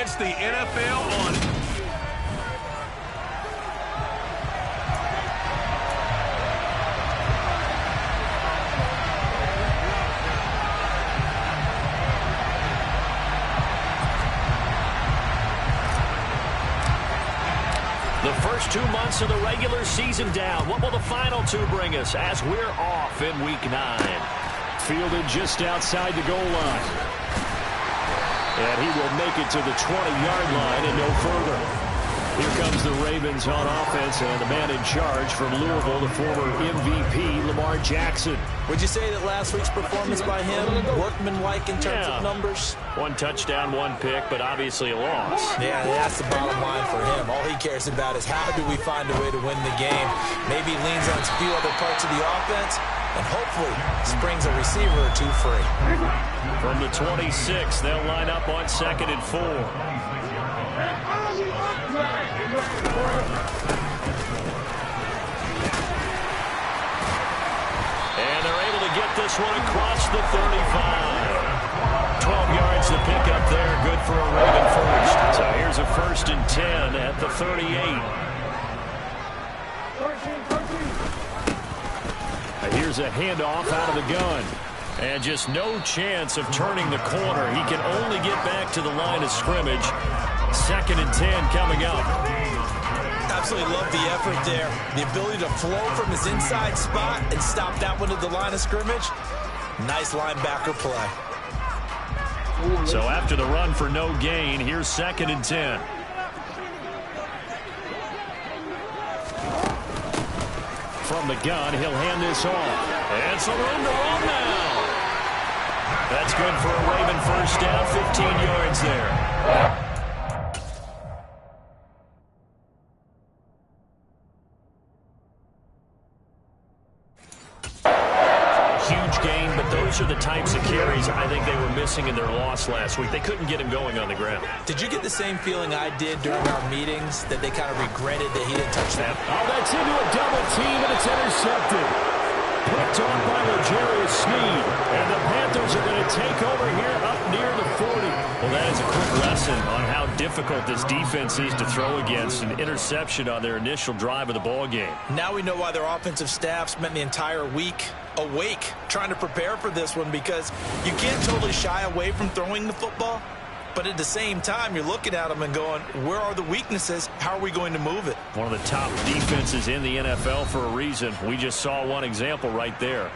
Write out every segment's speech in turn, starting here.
It's the NFL on. The first 2 months of the regular season down. What will the final 2 bring us as we're off in Week 9? Fielded just outside the goal line. And he will make it to the 20-yard line and no further. Here comes the Ravens on offense, and the man in charge from Louisville, the former MVP, Lamar Jackson. Would you say that last week's performance by him, workmanlike in terms of numbers? 1 touchdown, 1 pick, but obviously a loss. Yeah, that's the bottom line for him. All he cares about is how do we find a way to win the game. Maybe leans on a few other parts of the offense, and hopefully springs a receiver or 2 free. From the 26, they'll line up on 2nd and 4. And they're able to get this one across the 35. 12 yards to pick up there. Good for a Raven first. So here's a 1st and 10 at the 38. Here's a handoff out of the gun. And just no chance of turning the corner. He can only get back to the line of scrimmage. 2nd and 10 coming up. Absolutely love the effort there. The ability to flow from his inside spot and stop that one at the line of scrimmage. Nice linebacker play. So after the run for no gain, here's 2nd and 10. From the gun, he'll hand this off. And some room to run now. That's good for a Raven first down, 15 yards there. Huge gain, but those are the types of carries I think they were missing in their loss last week. They couldn't get him going on the ground. Did you get the same feeling I did during our meetings, that they kind of regretted that he didn't touch that? Oh, that's into a double team, and it's intercepted. Picked on by L'Jarius Sneed, and the Panthers are going to take over here up near the 40. Well, that is a quick lesson on how difficult this defense is to throw against. An interception on their initial drive of the ball game. Now we know why their offensive staff spent the entire week awake trying to prepare for this one, because you can't totally shy away from throwing the football, but at the same time you're looking at them and going, where are the weaknesses? How are we going to move it? One of the top defenses in the NFL for a reason. We just saw one example right there.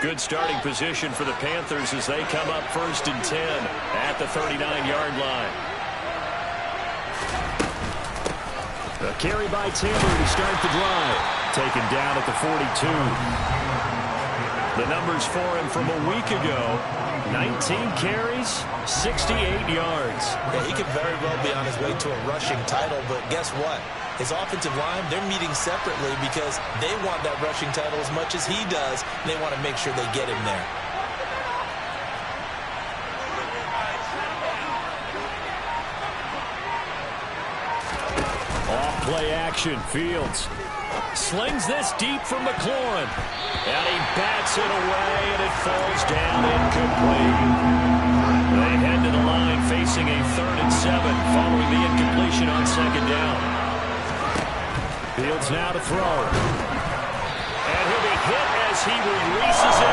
Good starting position for the Panthers as they come up 1st and 10 at the 39-yard line. A carry by Taylor to start the drive. Taken down at the 42. The numbers for him from a week ago: 19 carries, 68 yards. Yeah, he could very well be on his way to a rushing title, but guess what? His offensive line, they're meeting separately because they want that rushing title as much as he does. They want to make sure they get him there. Off play action. Fields slings this deep from McLaurin. And he bats it away, and it falls down incomplete. They head to the line facing a 3rd and 7 following the incompletion on 2nd down. Fields now to throw. And he'll be hit as he releases it.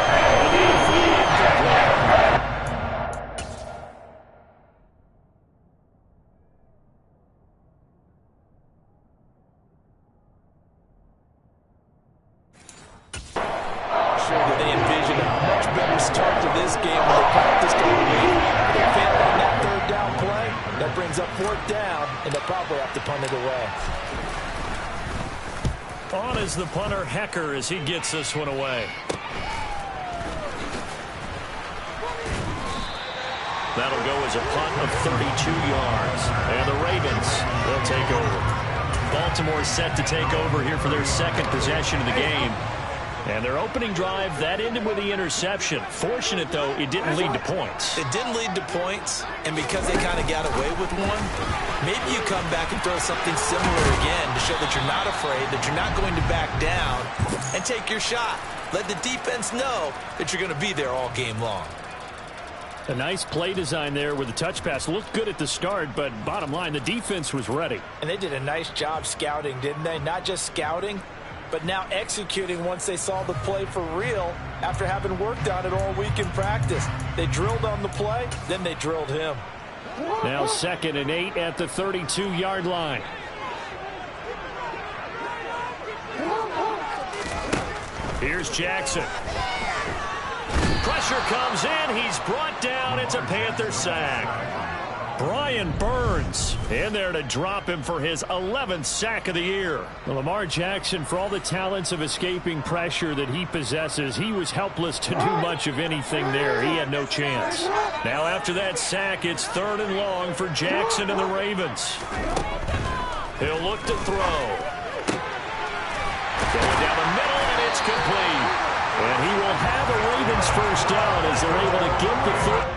Sure that they envision a much better start to this game when they practiced all week. They failed on that 3rd down play. That brings up 4th down, and they'll probably have to punt it away. On is the punter, Hecker, as he gets this one away. That'll go as a punt of 32 yards. And the Ravens will take over. Baltimore set to take over here for their 2nd possession of the game. And their opening drive, that ended with the interception. Fortunate, though, it didn't lead to points. It didn't lead to points, and because they kind of got away with one, maybe you come back and throw something similar again to show that you're not afraid, that you're not going to back down, and take your shot. Let the defense know that you're going to be there all game long. A nice play design there with the touch pass. Looked good at the start, but bottom line, the defense was ready. And they did a nice job scouting, didn't they? Not just scouting, but now executing once they saw the play for real after having worked on it all week in practice. They drilled on the play, then they drilled him. Now 2nd and 8 at the 32-yard line. Here's Jackson. Pressure comes in. He's brought down. It's a Panther sack. Brian Burns in there to drop him for his 11th sack of the year. Well, Lamar Jackson, for all the talents of escaping pressure that he possesses, he was helpless to do much of anything there. He had no chance. Now after that sack, it's 3rd and long for Jackson and the Ravens. He'll look to throw. Going down the middle, and it's complete. And he will have a Ravens first down as they're able to get the third.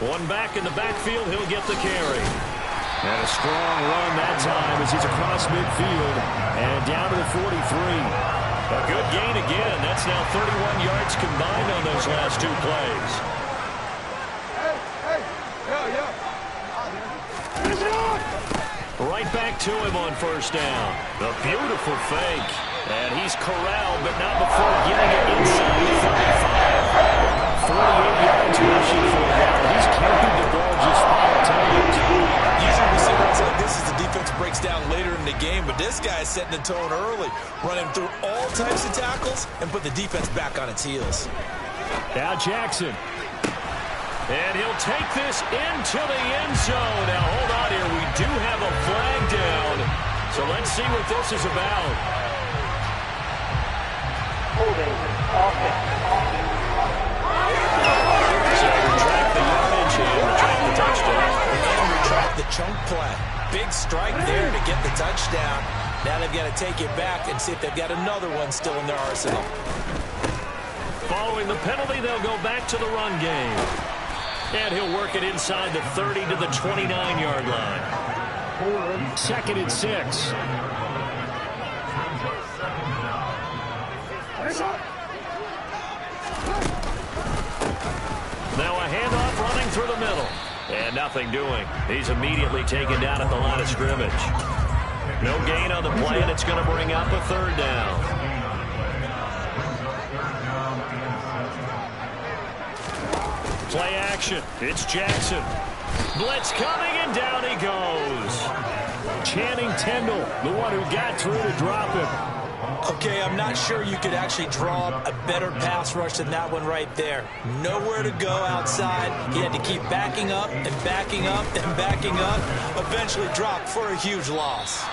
One back in the backfield, he'll get the carry. And a strong run that time as he's across midfield and down to the 43. A good gain again. That's now 31 yards combined on those last 2 plays. Right back to him on first down. The beautiful fake. And he's corralled, but not before getting it inside the 35. 48 yards rushing for him. He's carried the ball just 5 times. Usually we see runs like this as the defense breaks down later in the game, but this guy is setting the tone early, running through all types of tackles and put the defense back on its heels. Now Jackson. And he'll take this into the end zone. Now hold on here. We do have a flag down. So let's see what this is about. Holding offense. So retract the yardage and retract the touchdown. And retract the chunk play. Big strike there to get the touchdown. Now they've got to take it back and see if they've got another one still in their arsenal. Following the penalty, they'll go back to the run game. And he'll work it inside the 30 to the 29-yard line. 2nd and 6. Now a handoff running through the middle. And nothing doing. He's immediately taken down at the line of scrimmage. No gain on the play, and it's going to bring up a 3rd down. Play action. It's Jackson. Blitz coming, and down he goes. Channing Tindall, the one who got through to drop him. Okay, I'm not sure you could actually draw a better pass rush than that one right there. Nowhere to go outside. He had to keep backing up and backing up and backing up. Eventually dropped for a huge loss.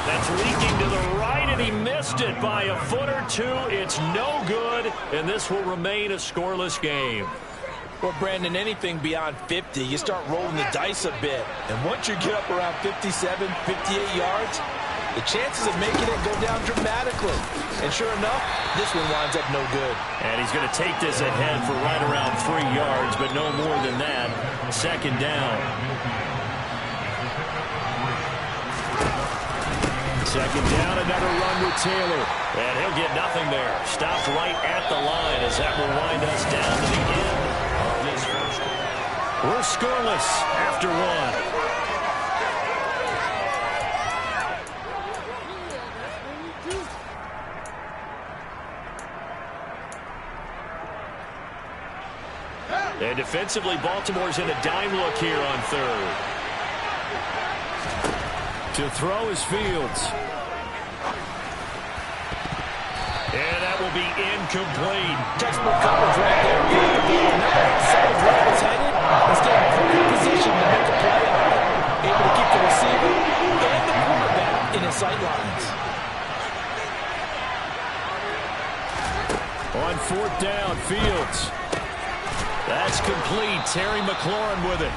That's leaking to the right, and he missed it by a foot or 2. It's no good, and this will remain a scoreless game. Well, Brandon, anything beyond 50, you start rolling the dice a bit. And once you get up around 57, 58 yards, the chances of making it go down dramatically. And sure enough, this one winds up no good. And he's going to take this ahead for right around 3 yards, but no more than that. 2nd down. 2nd down, another run with Taylor. And he'll get nothing there. Stopped right at the line as that will wind us down to the end of this first. We're scoreless after 1. And defensively, Baltimore's in a dime look here on 3rd. To throw is Fields. And that will be incomplete. Textbook coverage right there. Remember that side of where it was headed? is complete. Terry McLaurin with it.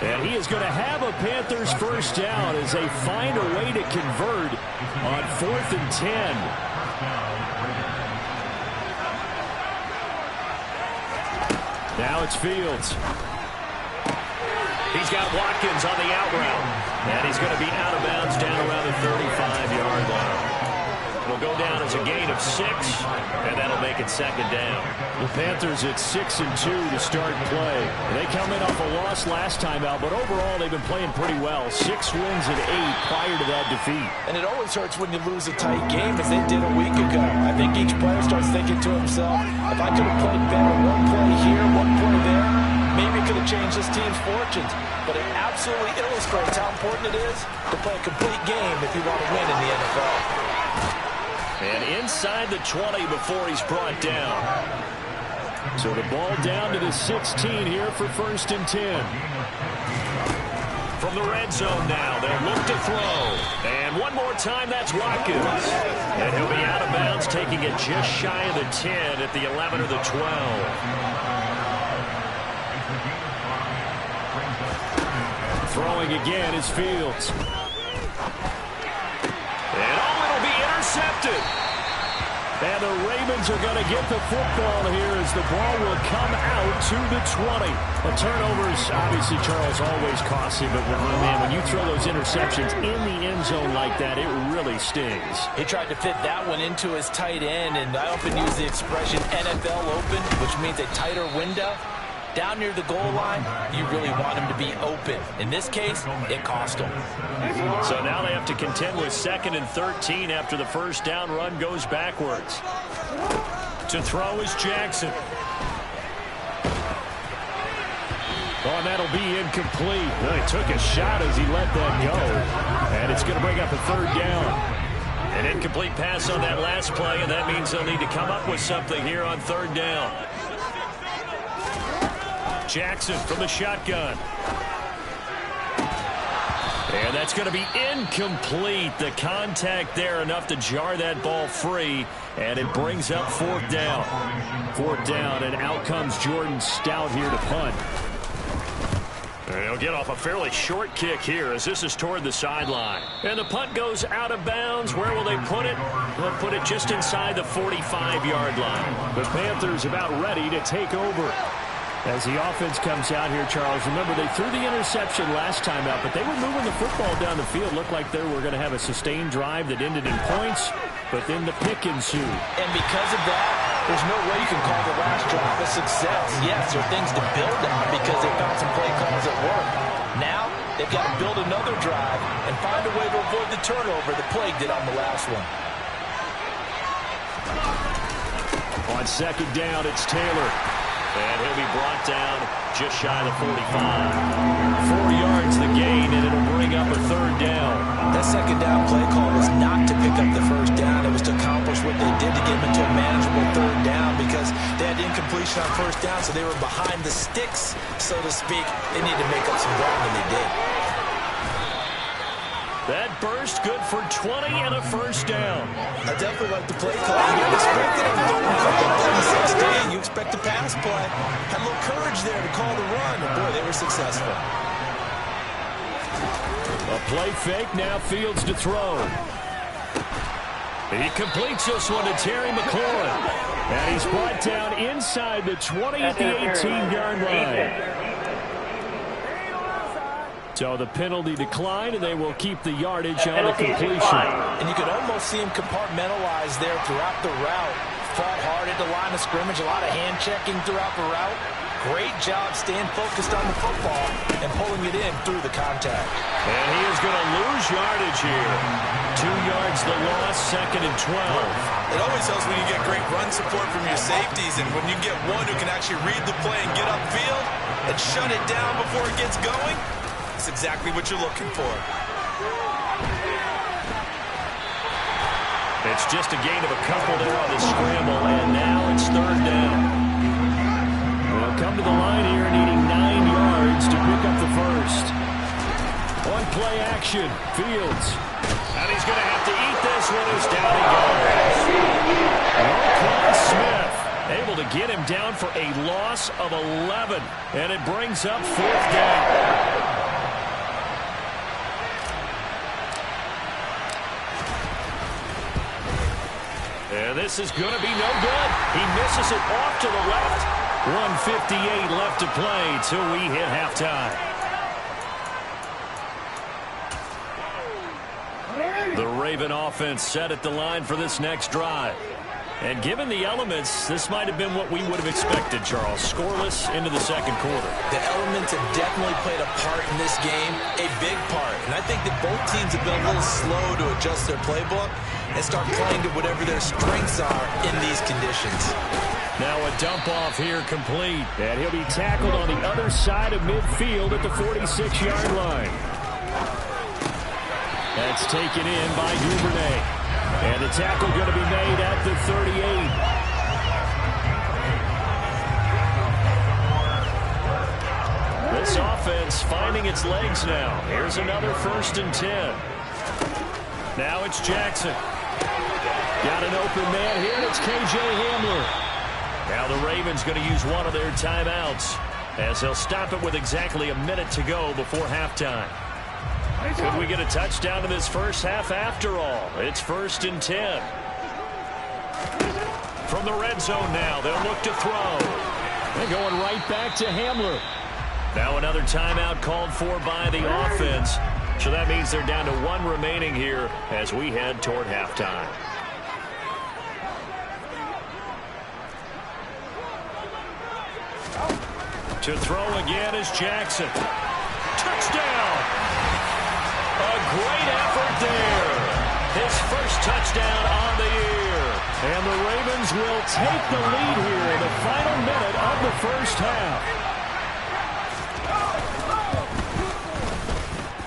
And he is going to have a Panthers first down as they find a way to convert on 4th and 10. Now it's Fields. He's got Watkins on the out route. And he's going to be out of bounds down around the 35-yard line. It'll go down as a gain of 6, and that'll make it second down. The Panthers at 6-2 to start play. They come in off a loss last time out, but overall they've been playing pretty well. 6 wins and 8 prior to that defeat. And it always hurts when you lose a tight game, as they did a week ago. I think each player starts thinking to himself, if I could have played better, one play here, one play there, maybe it could have changed this team's fortunes. But it absolutely illustrates how important it is to play a complete game if you want to win in the NFL. And inside the 20 before he's brought down. So the ball down to the 16 here for 1st and 10. From the red zone now, they'll look to throw. And one more time, that's Watkins. And he'll be out of bounds, taking it just shy of the 10 at the 11 or the 12. Throwing again is Fields. And it'll be intercepted. And the Ravens are going to get the football here as the ball will come out to the 20. The turnovers, obviously, Charles, always costly, but man, when you throw those interceptions in the end zone like that, it really stings. He tried to fit that one into his tight end, and I often use the expression NFL open, which means a tighter window. Down near the goal line, you really want him to be open. In this case, it cost him. So now they have to contend with 2nd and 13 after the first down run goes backwards. To throw is Jackson. Oh, and that'll be incomplete. Well, he took a shot as he let that go. And it's going to bring up a 3rd down. An incomplete pass on that last play, and that means they'll need to come up with something here on 3rd down. Jackson from the shotgun. And that's going to be incomplete. The contact there enough to jar that ball free. And it brings up 4th down. 4th down, and out comes Jordan Stout here to punt. And he'll get off a fairly short kick here as this is toward the sideline. And the punt goes out of bounds. Where will they put it? They'll put it just inside the 45-yard line. The Panthers about ready to take over. As the offense comes out here, Charles, remember they threw the interception last time out, but they were moving the football down the field. Looked like they were going to have a sustained drive that ended in points, but then the pick ensued. And because of that, there's no way you can call the last drive a success. Yes, there are things to build on because they found some play calls that work. Now, they've got to build another drive and find a way to avoid the turnover that plagued it on the last one. On 2nd down, it's Taylor. And he'll be brought down just shy of the 45. 4 yards the gain, and it'll bring up a 3rd down. That 2nd down play call was not to pick up the 1st down. It was to accomplish what they did to get them into a manageable 3rd down because they had incompletion on 1st down, so they were behind the sticks, so to speak. They needed to make up some ground, and they did. That burst good for 20 and a 1st down. I definitely like the play call. You expect it on 3rd and 16. You expect the pass play. Had a little courage there to call the run, and boy, they were successful. A play fake, now Fields to throw. He completes this one to Terry McLaurin. And he's brought down inside the 20 at the 18-yard line. So the penalty declined, and they will keep the yardage on the completion. And you could almost see him compartmentalize there throughout the route. Fought hard at the line of scrimmage, a lot of hand-checking throughout the route. Great job staying focused on the football and pulling it in through the contact. And he is going to lose yardage here. 2 yards the loss, 2nd and 12. It always helps when you get great run support from your safeties, and when you get one who can actually read the play and get upfield and shut it down before it gets going. That's exactly what you're looking for. It's just a gain of a couple there on the scramble, and now it's 3rd down. They'll come to the line here needing 9 yards to pick up the 1st. On play action, Fields. And he's going to have to eat this one as down he goes. Smith able to to get him down for a loss of 11. And it brings up 4th down. And this is going to be no good. He misses it off to the left. 1:58 left to play till we hit halftime. The Raven offense set at the line for this next drive. And given the elements, this might have been what we would have expected, Charles. Scoreless into the second quarter. The elements have definitely played a part in this game, a big part. And I think that both teams have been a little slow to adjust their playbook and start playing to whatever their strengths are in these conditions. Now a dump off here complete. And he'll be tackled on the other side of midfield at the 46-yard line. That's taken in by Duvernay. And the tackle going to be made at the 38. This offense finding its legs now. Here's another 1st and 10. Now it's Jackson. Got an open man here, and it's K.J. Hamler. Now the Ravens going to use one of their timeouts as they'll stop it with exactly a minute to go before halftime. Could we get a touchdown in this first half after all? It's 1st and 10. From the red zone now, they'll look to throw. They're going right back to Hamler. Now another timeout called for by the offense. So that means they're down to 1 remaining here as we head toward halftime. To throw again is Jackson. Touchdown! A great effort there. His first touchdown on the year. And the Ravens will take the lead here in the final minute of the first half.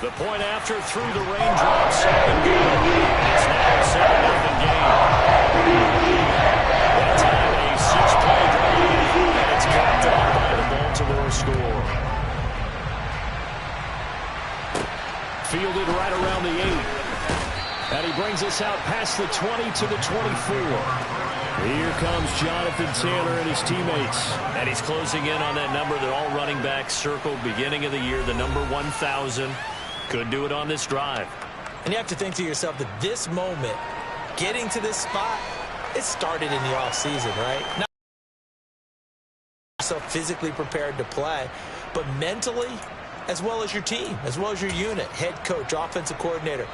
The point after through the raindrops. And it's now a 7-0 game. That time a 6-play drive. And it's capped off by the Baltimore score. Fielded right around the 8. And he brings us out past the 20 to the 24. Here comes Jonathan Taylor and his teammates. And he's closing in on that number that all running backs circled beginning of the year, the number 1,000. Could do it on this drive. And you have to think to yourself that this moment, getting to this spot, it started in the offseason, right? Not so physically prepared to play, but mentally, as well as your team, as well as your unit, head coach, offensive coordinator.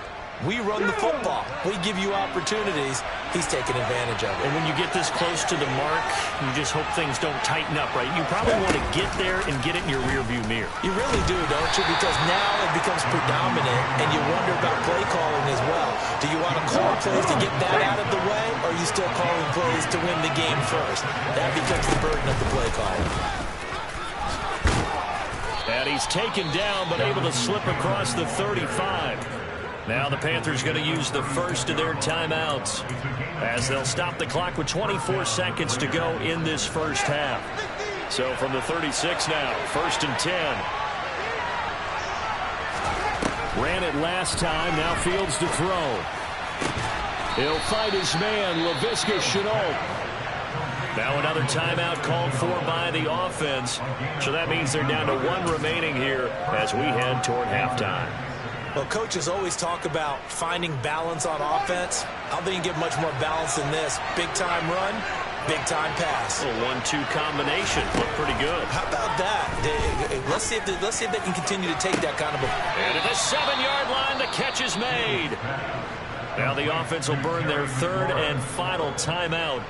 We run the football. We give you opportunities. He's taking advantage of it. And when you get this close to the mark, you just hope things don't tighten up, right? You probably want to get there and get it in your rearview mirror. You really do, don't you? Because now it becomes predominant, and you wonder about play calling as well. Do you want to call plays to get that out of the way, or are you still calling plays to win the game first? That becomes the burden of the play calling. And he's taken down, but able to slip across the 35. Now the Panthers going to use the first of their timeouts as they'll stop the clock with 24 seconds to go in this first half. So from the 36 now, 1st and 10. Ran it last time, now Fields to throw. He'll fight his man, Laviska Shenault. Now another timeout called for by the offense. So that means they're down to 1 remaining here as we head toward halftime. Well, coaches always talk about finding balance on offense. I don't think you get much more balance than this. Big-time run, big-time pass. A 1-2 combination. Looked pretty good. How about that? Let's see if they can continue to take that kind of a... And at the 7-yard line, the catch is made. Now the offense will burn their 3rd and final timeout.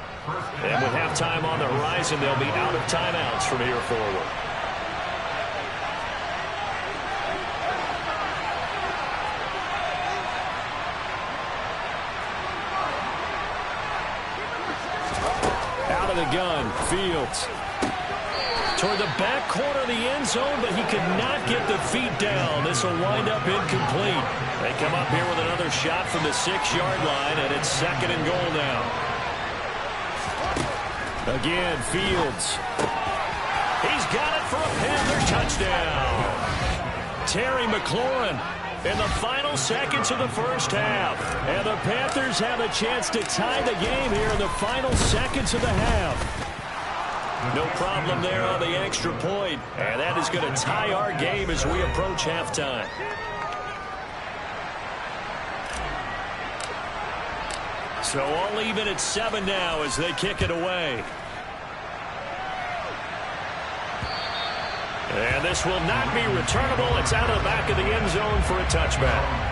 And with halftime on the horizon, they'll be out of timeouts from here forward. Out of the gun, Fields. Toward the back corner of the end zone, but he could not get the feet down. This will wind up incomplete. They come up here with another shot from the 6-yard line, and it's 2nd and goal now. Again, Fields. He's got it for a Panther touchdown. Terry McLaurin in the final seconds of the first half. And the Panthers have a chance to tie the game here in the final seconds of the half. No problem there on the extra point. And that is going to tie our game as we approach halftime. So all even at 7 now as they kick it away. And this will not be returnable. It's out of the back of the end zone for a touchback.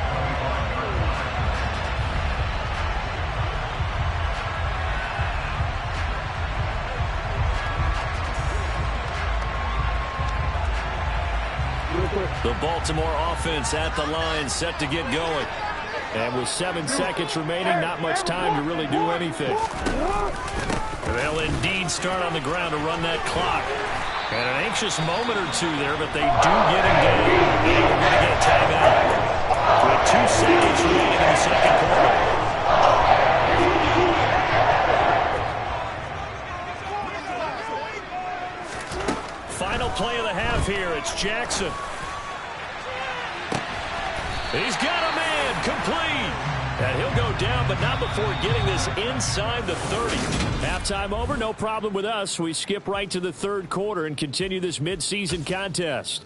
The Baltimore offense at the line, set to get going. And with 7 seconds remaining, not much time to really do anything. They'll indeed start on the ground to run that clock. And an anxious moment or two there, but they do get engaged. And we're going to get a timeout. With 2 seconds remaining in the second quarter. Final play of the half here. It's Jackson. He's got a man, complete. And he'll go down, but not before getting this inside the 30. Halftime over, no problem with us. We skip right to the third quarter and continue this midseason contest.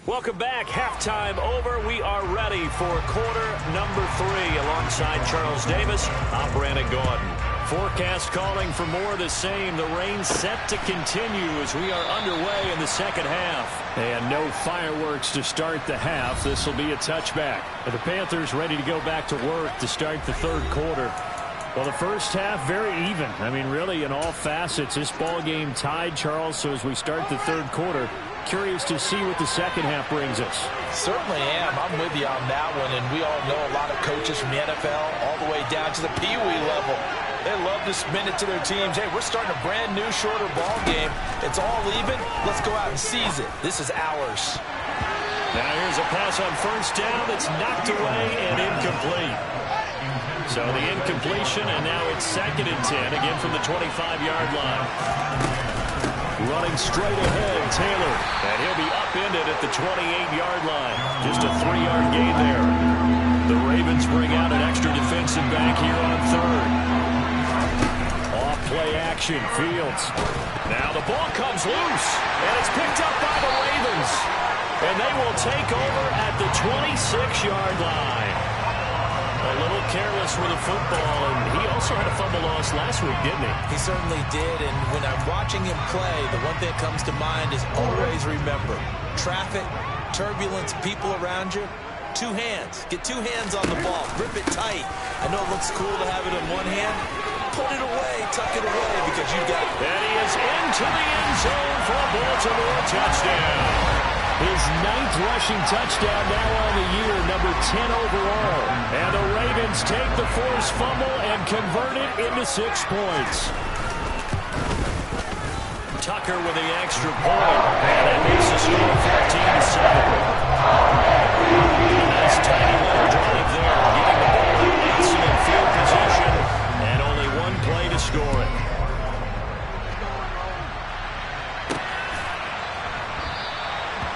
Welcome back. Halftime over. We are ready for quarter number 3 alongside Charles Davis. I'm Brandon Gordon. Forecast calling for more of the same. The rain set to continue as we are underway in the second half. And no fireworks to start the half. This will be a touchback. And the Panthers ready to go back to work to start the third quarter. Well, the first half, very even. I mean, really, in all facets, this ball game tied, Charles. So as we start the third quarter, curious to see what the second half brings us. Certainly am. I'm with you on that one. And we all know a lot of coaches from the NFL all the way down to the Pee Wee level. They love to spin it to their teams. Hey, we're starting a brand new, shorter ball game. It's all even. Let's go out and seize it. This is ours. Now here's a pass on first down that's knocked away and incomplete. So the incompletion, and now it's 2nd and 10, again from the 25-yard line. Running straight ahead, Taylor. And he'll be upended at the 28-yard line. Just a 3-yard gain there. The Ravens bring out an extra defensive back here on third. Play action, Fields. Now the ball comes loose, and it's picked up by the Ravens. And they will take over at the 26-yard line. A little careless with the football, and he also had a fumble loss last week, didn't he? He certainly did, and when I'm watching him play, the one thing that comes to mind is always remember, traffic, turbulence, people around you, 2 hands. Get 2 hands on the ball. Grip it tight. I know it looks cool to have it in one hand. Put it away, tuck it away, because you got it. And he is into the end zone for a Baltimore touchdown. His 9th rushing touchdown now on the year, number 10 overall. And the Ravens take the forced fumble and convert it into 6 points. Tucker with the extra point. And that makes the score 14-7. A nice tiny little drive there, getting the ball in excellent field position. And only 1 play to score it.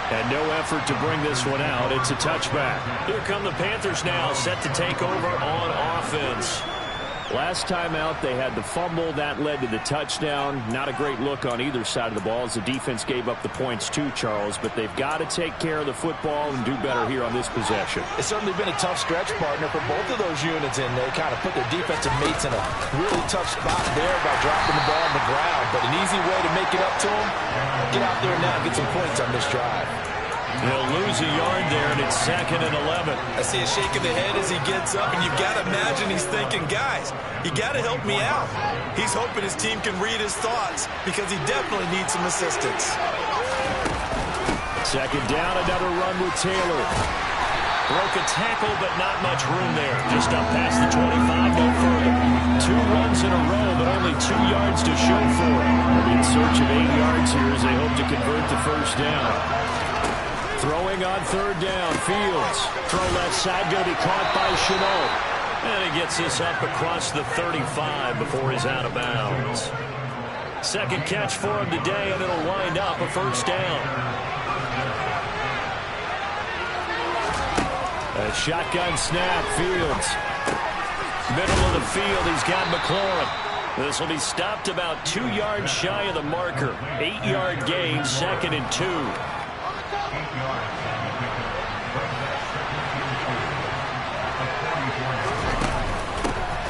And no effort to bring this one out. It's a touchback. Here come the Panthers now, set to take over on offense. Last time out, they had the fumble. That led to the touchdown. Not a great look on either side of the ball as the defense gave up the points too, Charles. But they've got to take care of the football and do better here on this possession. It's certainly been a tough stretch, partner, for both of those units, and they kind of put their defensive mates in a really tough spot there by dropping the ball on the ground. But an easy way to make it up to them, get out there now and get some points on this drive. He'll lose a yard there, and it's 2nd and 11. I see a shake of the head as he gets up, and you've got to imagine he's thinking, guys, you got to help me out. He's hoping his team can read his thoughts because he definitely needs some assistance. 2nd down, another run with Taylor. Broke a tackle, but not much room there. Just up past the 25, no further. 2 runs in a row, but only 2 yards to show for it. In search of 8 yards here as they hope to convert the first down. Throwing on 3rd down, Fields. Throw left side, going to be caught by Chenault. And he gets this up across the 35 before he's out of bounds. 2nd catch for him today, and it'll wind up a first down. A shotgun snap, Fields. Middle of the field, he's got McLaurin. This will be stopped about 2 yards shy of the marker. 8-yard gain, 2nd and 2.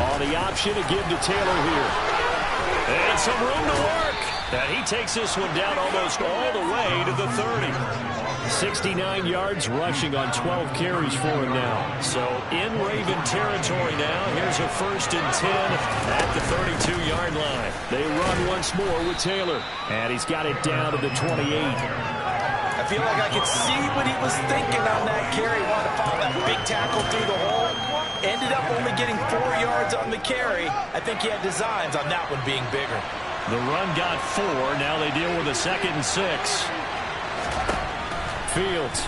On the option to give to Taylor here. And some room to work. And he takes this one down almost all the way to the 30. 69 yards rushing on 12 carries for him now. So in Raven territory now. Here's a 1st and 10 at the 32-yard line. They run once more with Taylor. And he's got it down to the 28. I feel like I could see what he was thinking on that carry. Wanted to follow that big tackle through the hole. Ended up only getting 4 yards on the carry. I think he had designs on that one being bigger. The run got 4. Now they deal with a 2nd and 6. Fields.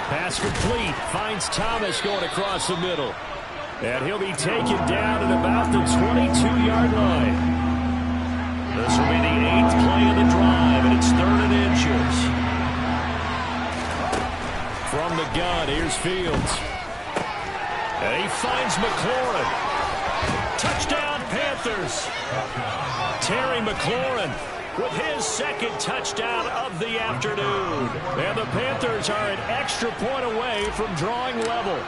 Pass complete. Finds Thomas going across the middle. And he'll be taken down at about the 22-yard line. This will be the 8th play of the drive, and it's 3rd and inches. From the gun, here's Fields. And he finds McLaurin. Touchdown, Panthers. Terry McLaurin with his 2nd touchdown of the afternoon. And the Panthers are an extra point away from drawing level.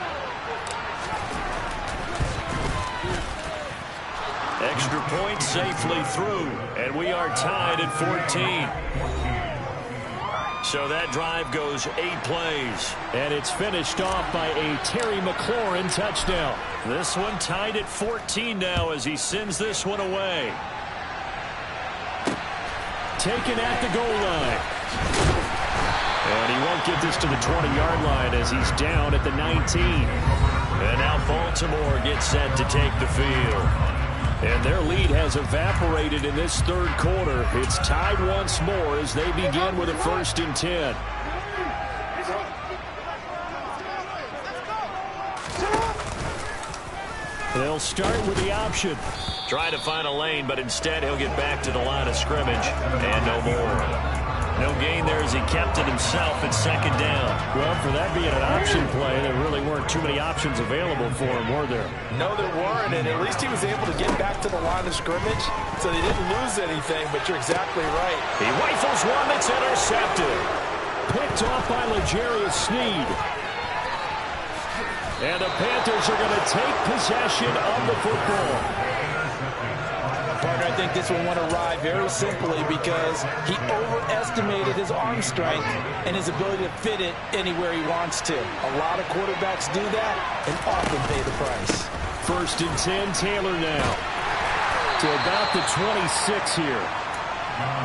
Extra point safely through, and we are tied at 14. So that drive goes 8 plays. And it's finished off by a Terry McLaurin touchdown. This one tied at 14 now as he sends this one away. Taken at the goal line. And he won't get this to the 20-yard line as he's down at the 19. And now Baltimore gets set to take the field. And their lead has evaporated in this 3rd quarter. It's tied once more as they begin with a 1st and 10. They'll start with the option. Try to find a lane, but instead he'll get back to the line of scrimmage. And no more. No gain there as he kept it himself at 2nd down. Well, for that being an option play, there really weren't too many options available for him, were there? No, there weren't, and at least he was able to get back to the line of scrimmage, so they didn't lose anything, but you're exactly right. He rifles one that's intercepted. Picked off by L'Jarius Sneed. And the Panthers are going to take possession of the football. Partner, I think this will want to ride very simply because he overestimated his arm strength and his ability to fit it anywhere he wants to. A lot of quarterbacks do that and often pay the price. 1st and 10, Taylor now. To about the 26 here.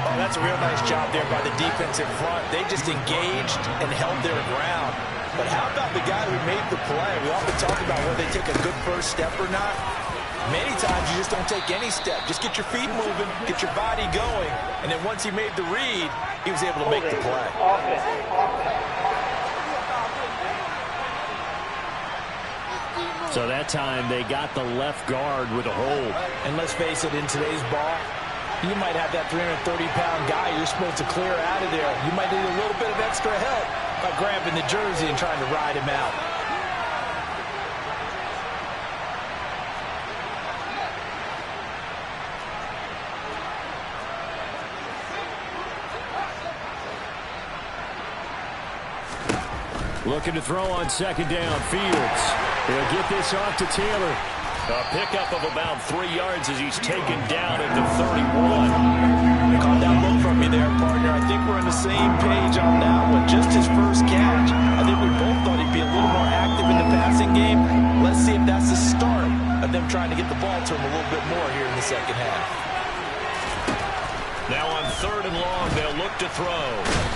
Oh, that's a real nice job there by the defensive front. They just engaged and held their ground. But how about the guy who made the play? We often talk about whether they take a good first step or not. Many times you just don't take any step. Just get your feet moving, get your body going, and then once he made the read, he was able to make the play. So that time they got the left guard with a hold. And let's face it, in today's ball, you might have that 330-pound guy you're supposed to clear out of there. You might need a little bit of extra help by grabbing the jersey and trying to ride him out. Looking to throw on 2nd down. Fields. He'll get this off to Taylor. A pickup of about 3 yards as he's taken down at the 31. Calm down low from me there, partner. I think we're on the same page on that one. Just his first catch. I think we both thought he'd be a little more active in the passing game. Let's see if that's the start of them trying to get the ball to him a little bit more here in the 2nd half. Now on 3rd and long, they'll look to throw.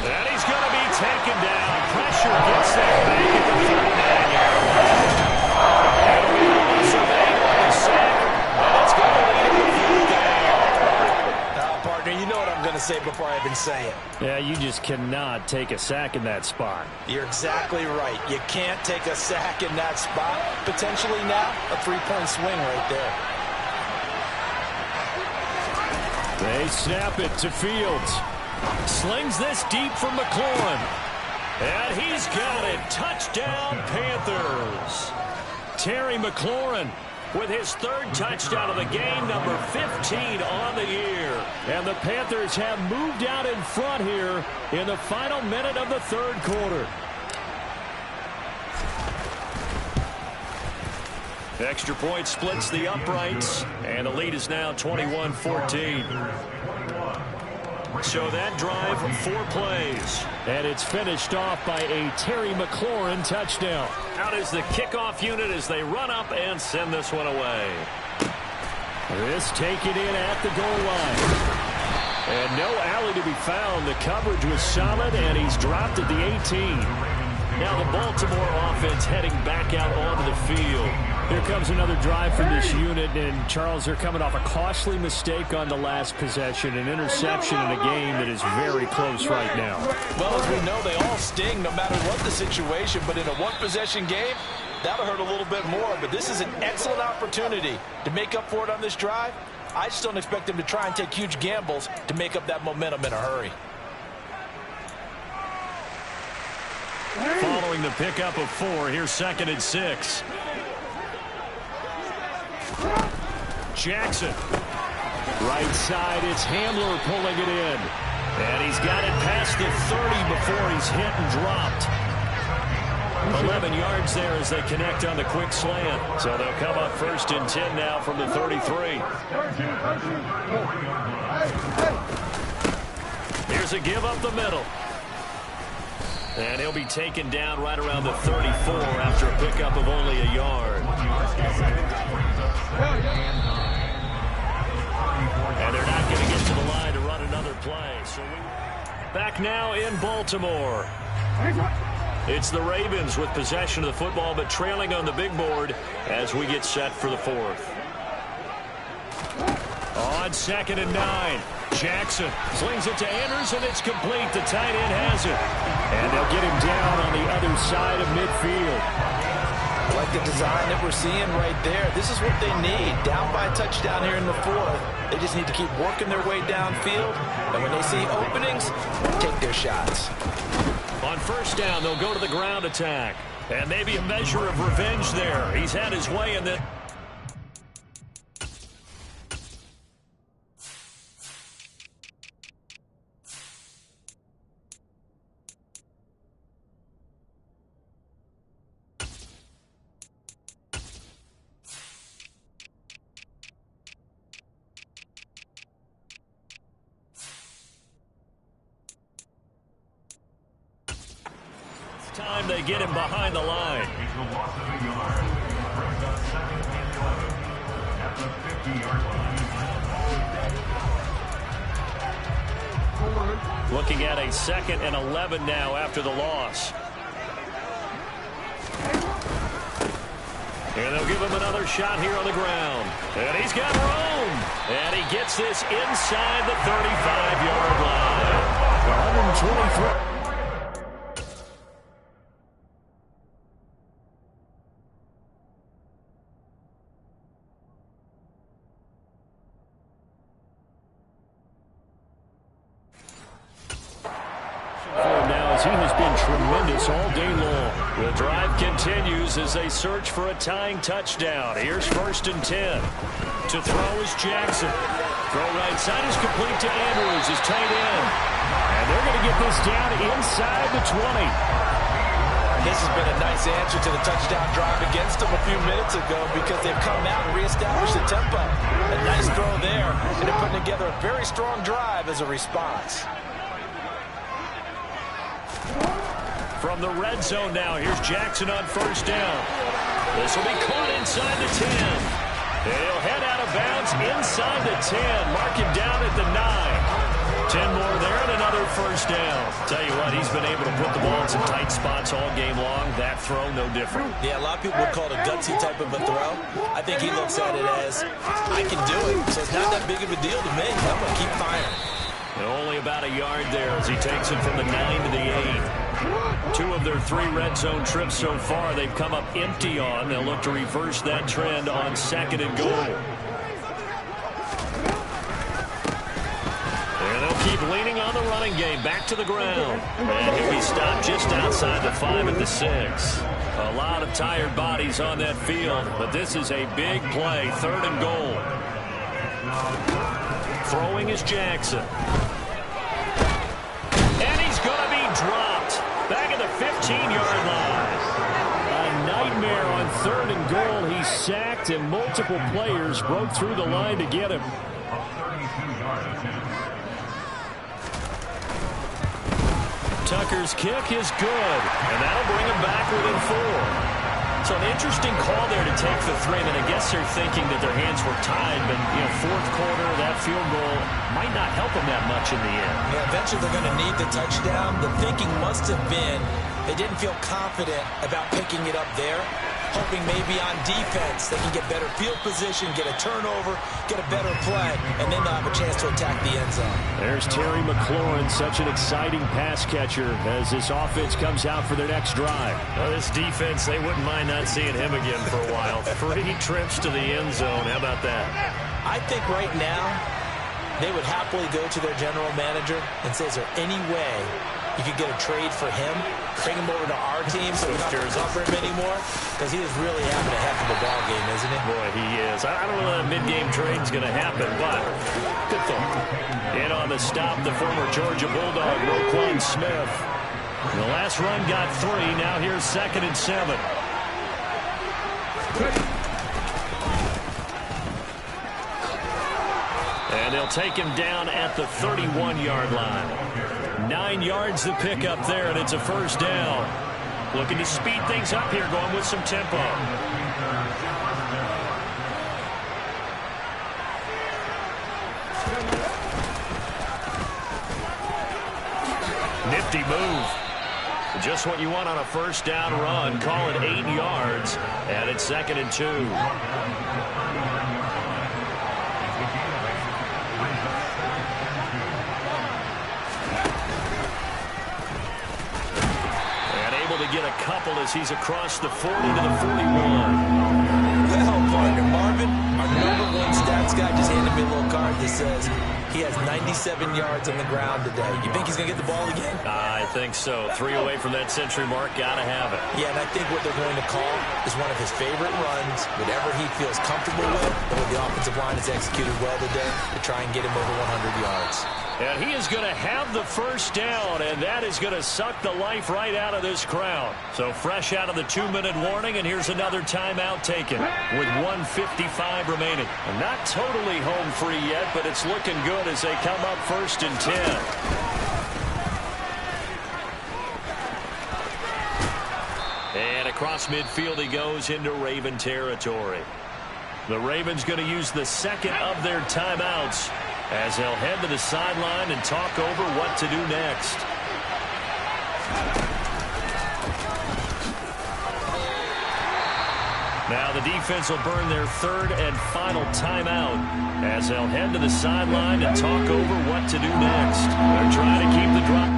And he's going to be taken down. Pressure gets that back at the 39-yard line. And we loss of 8 on the sack. And it's going to lead him to 4th down. Partner, you know what I'm going to say before I even say it. Yeah, you just cannot take a sack in that spot. You're exactly right. You can't take a sack in that spot. Potentially now, a 3-point swing right there. They snap it to Fields. Slings this deep for McLaurin. And he's got it. Touchdown, Panthers. Terry McLaurin with his third touchdown of the game, number 15 on the year. And the Panthers have moved out in front here in the final minute of the third quarter. Extra point splits the uprights, and the lead is now 21-14. So that drive, 4 plays. And it's finished off by a Terry McLaurin touchdown. Out is the kickoff unit as they run up and send this one away. This taken in at the goal line. And no alley to be found. The coverage was solid, and he's dropped at the 18. Now the Baltimore offense heading back out onto the field. Here comes another drive from this unit, and Charles, they're coming off a costly mistake on the last possession, an interception in a game that is very close right now. Well, as we know, they all sting no matter what the situation, but in a one-possession game, that'll hurt a little bit more. But this is an excellent opportunity to make up for it on this drive. I just don't expect them to try and take huge gambles to make up that momentum in a hurry. Following the pickup of 4, here's 2nd and 6. Jackson. Right side, it's Hamler pulling it in. And he's got it past the 30 before he's hit and dropped. 11 yards there as they connect on the quick slant. So they'll come up 1st and 10 now from the 33. Here's a give up the middle. And he'll be taken down right around the 34 after a pickup of only a yard. And they're not going to get to the line to run another play. So back now in Baltimore. It's the Ravens with possession of the football, but trailing on the big board as we get set for the 4th. On 2nd and 9. Jackson slings it to Anders, and it's complete. The tight end has it. And they'll get him down on the other side of midfield. I like the design that we're seeing right there. This is what they need. Down by a touchdown here in the 4th. They just need to keep working their way downfield. And when they see openings, take their shots. On 1st down, they'll go to the ground attack. And maybe a measure of revenge there. He's had his way in the... Time they get him behind the line. Looking at a 2nd and 11 now after the loss. And they'll give him another shot here on the ground. And he's got room. And he gets this inside the 35-yard line. 123. He has been tremendous all day long. The drive continues as they search for a tying touchdown. Here's 1st and 10. To throw is Jackson. Throw right side is complete to Andrews, his tight end. And they're going to get this down inside the 20. This has been a nice answer to the touchdown drive against them a few minutes ago because they've come out and reestablished the tempo. A nice throw there, and they're putting together a very strong drive as a response. From the red zone now, here's Jackson on 1st down. This will be caught inside the 10. He'll head out of bounds inside the 10. Mark him down at the 9. 10 more there and another 1st down. Tell you what, he's been able to put the ball in some tight spots all game long. That throw, no different. Yeah, a lot of people would call it a gutsy type of a throw. I think he looks at it as, I can do it, so it's not that big of a deal to me. I'm going to keep firing. And only about a yard there as he takes it from the 9 to the 8. 2 of their 3 red zone trips so far they've come up empty on. They'll look to reverse that trend on 2nd and goal. And they'll keep leaning on the running game. Back to the ground. And he'll be stopped just outside the 5 at the 6. A lot of tired bodies on that field, but this is a big play, 3rd and goal. Throwing is Jackson. And he's going to be dropped. Back at the 15-yard line. A nightmare on 3rd and goal. He's sacked, and multiple players broke through the line to get him. Tucker's kick is good, and that'll bring him back within 4. So an interesting call there to take the 3, and I guess they're thinking that their hands were tied, but, 4th quarter, that field goal might not help them that much in the end. Yeah, eventually they're going to need the touchdown. The thinking must have been they didn't feel confident about picking it up there, hoping maybe on defense they can get better field position, get a turnover, get a better play, and then they'll have a chance to attack the end zone. There's Terry McLaurin, such an exciting pass catcher as this offense comes out for their next drive. Well, this defense, they wouldn't mind not seeing him again for a while. 3 trips to the end zone. How about that? I think right now they would happily go to their general manager and say, is there any way you could get a trade for him, bring him over to our team so we don't have to cover him anymore? Because he is really having a heck of a ball game, isn't he? Boy, he is. I don't know that mid-game trade's going to happen, but good thought. In on the stop, the former Georgia Bulldog, Roquan Smith. The last run got 3. Now here's 2nd and 7. And they'll take him down at the 31-yard line. 9 yards to pick up there, and it's a 1st down. Looking to speed things up here, going with some tempo. Nifty move. Just what you want on a 1st down run. Call it 8 yards, and it's 2nd and 2. Get a couple as he's across the 40 to the 41. Well, partner, Marvin, our #1 stats guy just handed me a little card that says he has 97 yards on the ground today. You think he's going to get the ball again? I think so. 3 away from that century mark. Got to have it. Yeah, and I think what they're going to call is one of his favorite runs, whatever he feels comfortable with, and what the offensive line has executed well today to try and get him over 100 yards. And he is going to have the 1st down, and that is going to suck the life right out of this crowd. So fresh out of the 2-minute warning, and here's another timeout taken with 1:55 remaining. And not totally home free yet, but it's looking good as they come up 1st and 10. And across midfield he goes into Raven territory. The Ravens going to use the 2nd of their timeouts as they'll head to the sideline and talk over what to do next. Now the defense will burn their 3rd and final timeout as they'll head to the sideline and talk over what to do next. They're trying to keep the drive.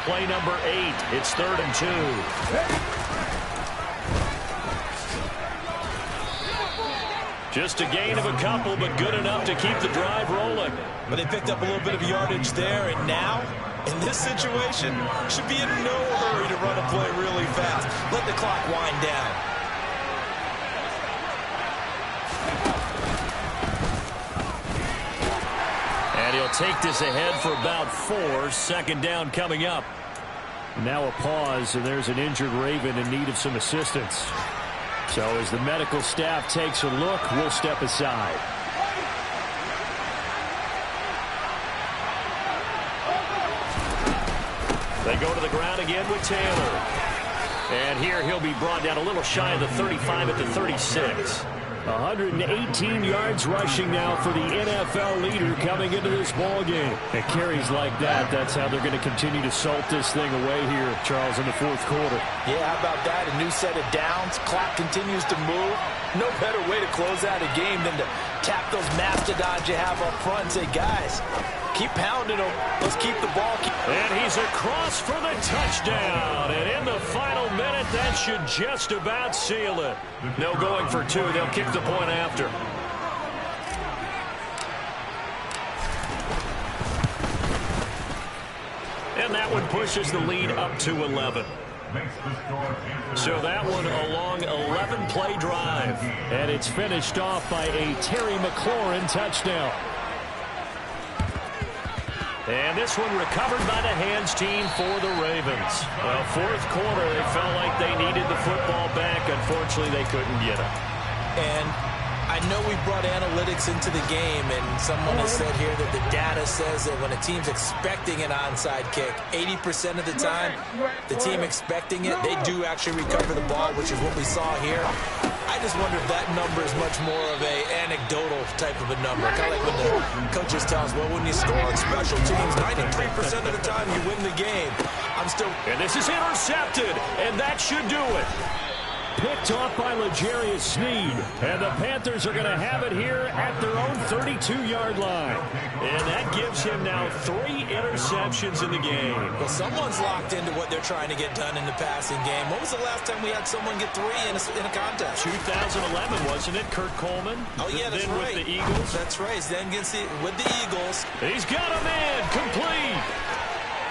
Play number 8. It's 3rd and 2. Just a gain of a couple, but good enough to keep the drive rolling. But they picked up a little bit of yardage there, and now, in this situation, should be in no hurry to run a play really fast. Let the clock wind down. And he'll take this ahead for about 4. 2nd down coming up. Now a pause, and there's an injured Raven in need of some assistance. So as the medical staff takes a look, we'll step aside. They go to the ground again with Taylor. And here he'll be brought down a little shy of the 35 at the 36. 118 yards rushing now for the NFL leader coming into this ball game. And carries like that, that's how they're going to continue to salt this thing away here, Charles, in the 4th quarter. Yeah, how about that? A new set of downs. Clock continues to move. No better way to close out a game than to tap those mastodons you have up front and say, guys, Keep pounding them. Let's keep the ball. And he's across for the touchdown. And in the final minute, that should just about seal it. No going for two. They'll kick the point after. And that one pushes the lead up to 11. So that one a long 11-play drive. And it's finished off by a Terry McLaurin touchdown. And this one recovered by the hands team for the Ravens. Well, fourth quarter, they felt like they needed the football back. Unfortunately, they couldn't get it. And I know we brought analytics into the game, and someone has said here that the data says that when a team's expecting an onside kick, 80% of the time, the team expecting it, they do actually recover the ball, which is what we saw here. I just wonder if that number is much more of a anecdotal type of a number. Kind of like when the coaches tell us, well, when you score on special teams, 93% of the time you win the game. And this is intercepted, and that should do it. Picked off by L'Jarius Sneed. And the Panthers are going to have it here at their own 32-yard line. And that gives him now 3 interceptions in the game. Well, someone's locked into what they're trying to get done in the passing game. When was the last time we had someone get 3 in a contest? 2011, wasn't it? Kurt Coleman. Oh, yeah, that's then right. With the Eagles. That's right. Then with the Eagles. He's got him in. Complete.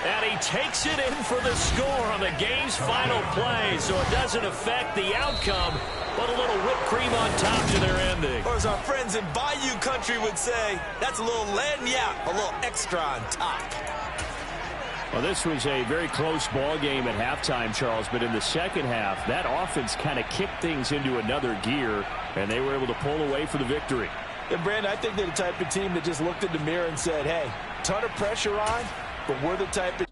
And he takes it in for the score on the game's final play, so it doesn't affect the outcome, but a little whipped cream on top to their ending. Or as our friends in Bayou Country would say, that's a little lagniappe, a little extra on top. Well, this was a very close ball game at halftime, Charles, but in the second half, that offense kind of kicked things into another gear, and they were able to pull away for the victory. And, Brandon, I think they're the type of team that just looked in the mirror and said, hey, ton of pressure on, but we're the type of